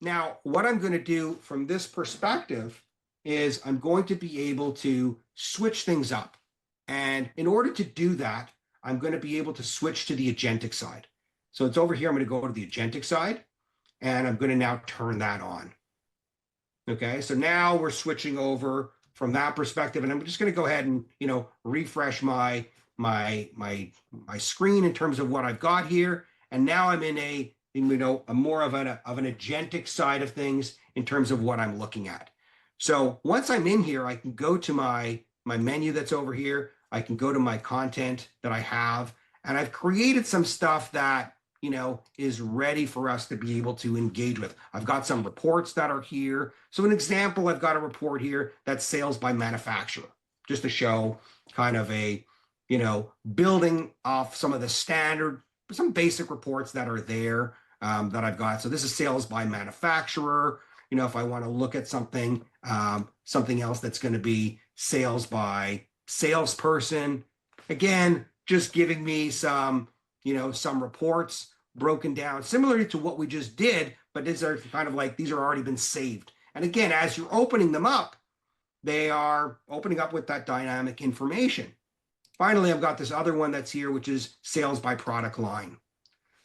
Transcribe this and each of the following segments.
Now, what I'm going to do from this perspective is I'm going to be able to switch things up. And in order to do that, I'm going to be able to switch to the agentic side. So it's over here. I'm going to go to the agentic side, and I'm going to now turn that on. Okay, so now we're switching over from that perspective, and I'm just going to go ahead and refresh my screen in terms of what I've got here. And now I'm in a more of an agentic side of things in terms of what I'm looking at. So once I'm in here, I can go to my menu that's over here. I can go to my content that I have, and I've created some stuff that is ready for us to be able to engage with. I've got some reports that are here. So an example, I've got a report here that's sales by manufacturer, just to show kind of a, building off some of the standard, some basic reports that are there that I've got. So this is sales by manufacturer. If I want to look at something, something else that's going to be sales by salesperson, again, just giving me some reports broken down similarly to what we just did, but these are kind of like, these are already been saved. And again, as you're opening them up, they are opening up with that dynamic information. Finally, I've got this other one that's here, which is sales by product line.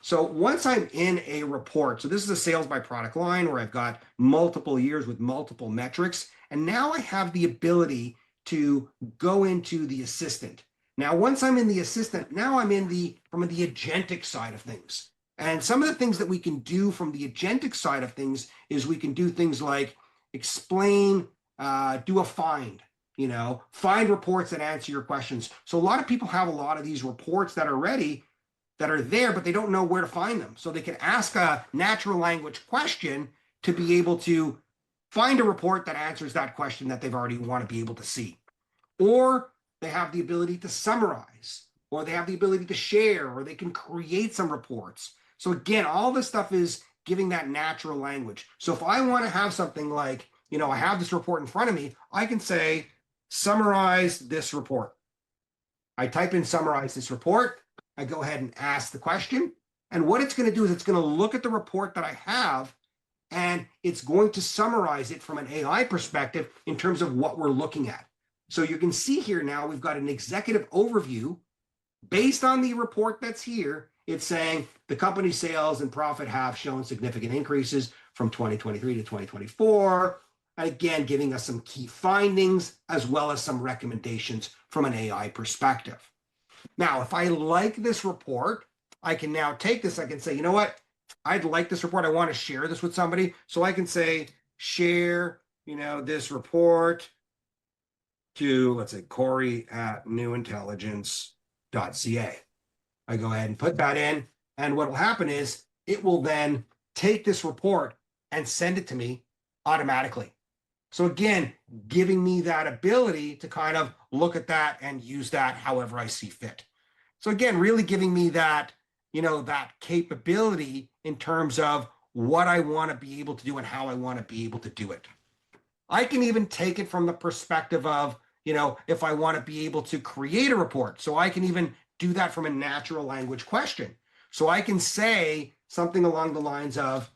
So once I'm in a report, so this is a sales by product line where I've got multiple years with multiple metrics. And now I have the ability to go into the assistant. Now, once I'm in the assistant, now I'm in from the agentic side of things. And some of the things that we can do from the agentic side of things is we can do things like explain, do a find, find reports that answer your questions. So a lot of people have a lot of these reports that are ready, that are there, but they don't know where to find them. So they can ask a natural language question to be able to find a report that answers that question that they've already want to be able to see. Or they have the ability to summarize, or they have the ability to share, or they can create some reports. So again, all this stuff is giving that natural language. So if I want to have something like, I have this report in front of me, I can say, summarize this report. I type in summarize this report. I go ahead and ask the question. And what it's going to do is it's going to look at the report that I have, and it's going to summarize it from an AI perspective in terms of what we're looking at. So you can see here now we've got an executive overview based on the report that's here. It's saying the company's sales and profit have shown significant increases from 2023 to 2024. And again, giving us some key findings as well as some recommendations from an AI perspective. Now, if I like this report, I can now take this. I can say, you know what? I'd like this report. I want to share this with somebody. So I can say, share, this report to, let's say, Corey at NewIntelligence.ca. I go ahead and put that in. And what will happen is it will then take this report and send it to me automatically. So again, giving me that ability to kind of look at that and use that however I see fit. So again, really giving me that, that capability in terms of what I want to be able to do and how I want to be able to do it. I can even take it from the perspective of, if I want to be able to create a report. So I can even do that from a natural language question. So I can say something along the lines of,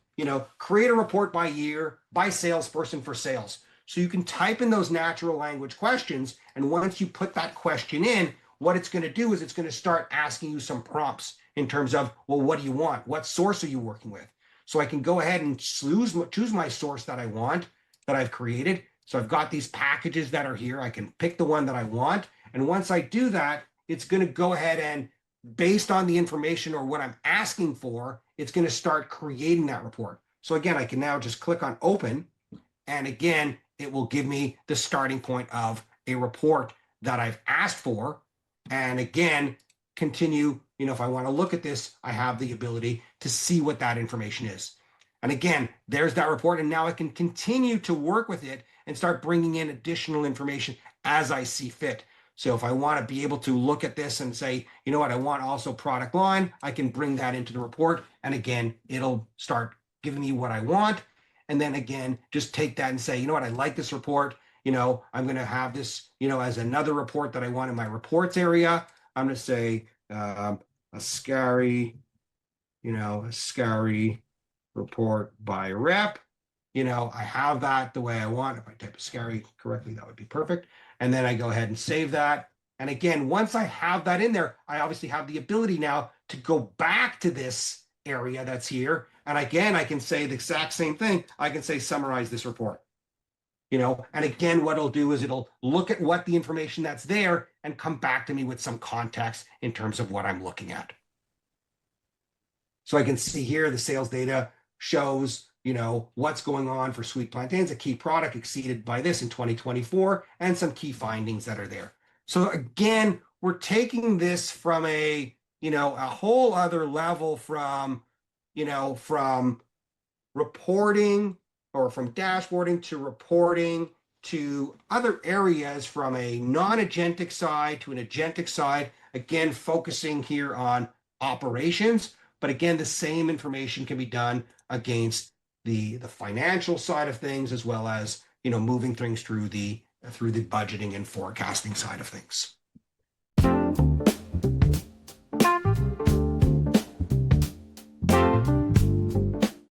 create a report by year, by salesperson for sales. So you can type in those natural language questions. And once you put that question in, what it's going to do is it's going to start asking you some prompts in terms of, well, what do you want? What source are you working with? So I can go ahead and choose my source that I want, that I've created. So I've got these packages that are here. I can pick the one that I want. And once I do that, it's going to go ahead and, based on the information or what I'm asking for, it's going to start creating that report. So again, I can now just click on open. And again, it will give me the starting point of a report that I've asked for. And again, continue, if I want to look at this, I have the ability to see what that information is. And again, there's that report. And now I can continue to work with it and start bringing in additional information as I see fit. So if I want to be able to look at this and say, you know what, I want also product line, I can bring that into the report. And again, it'll start giving me what I want. And then again, just take that and say, you know what, I like this report. I'm going to have this, as another report that I want in my reports area. I'm going to say a scary report by rep. I have that the way I want. If I type scary correctly, that would be perfect. And then I go ahead and save that. And again, once I have that in there, I obviously have the ability now to go back to this area that's here. And again, I can say the exact same thing. I can say summarize this report. And again, what it'll do is it'll look at what the information that's there and come back to me with some context in terms of what I'm looking at. So I can see here the sales data shows, what's going on for sweet plantains, a key product exceeded by this in 2024, and some key findings that are there. So again, we're taking this from a whole other level from reporting or from dashboarding to reporting to other areas, from a non-agentic side to an agentic side, again, focusing here on operations. But again, the same information can be done against the financial side of things, as well as moving things through the budgeting and forecasting side of things.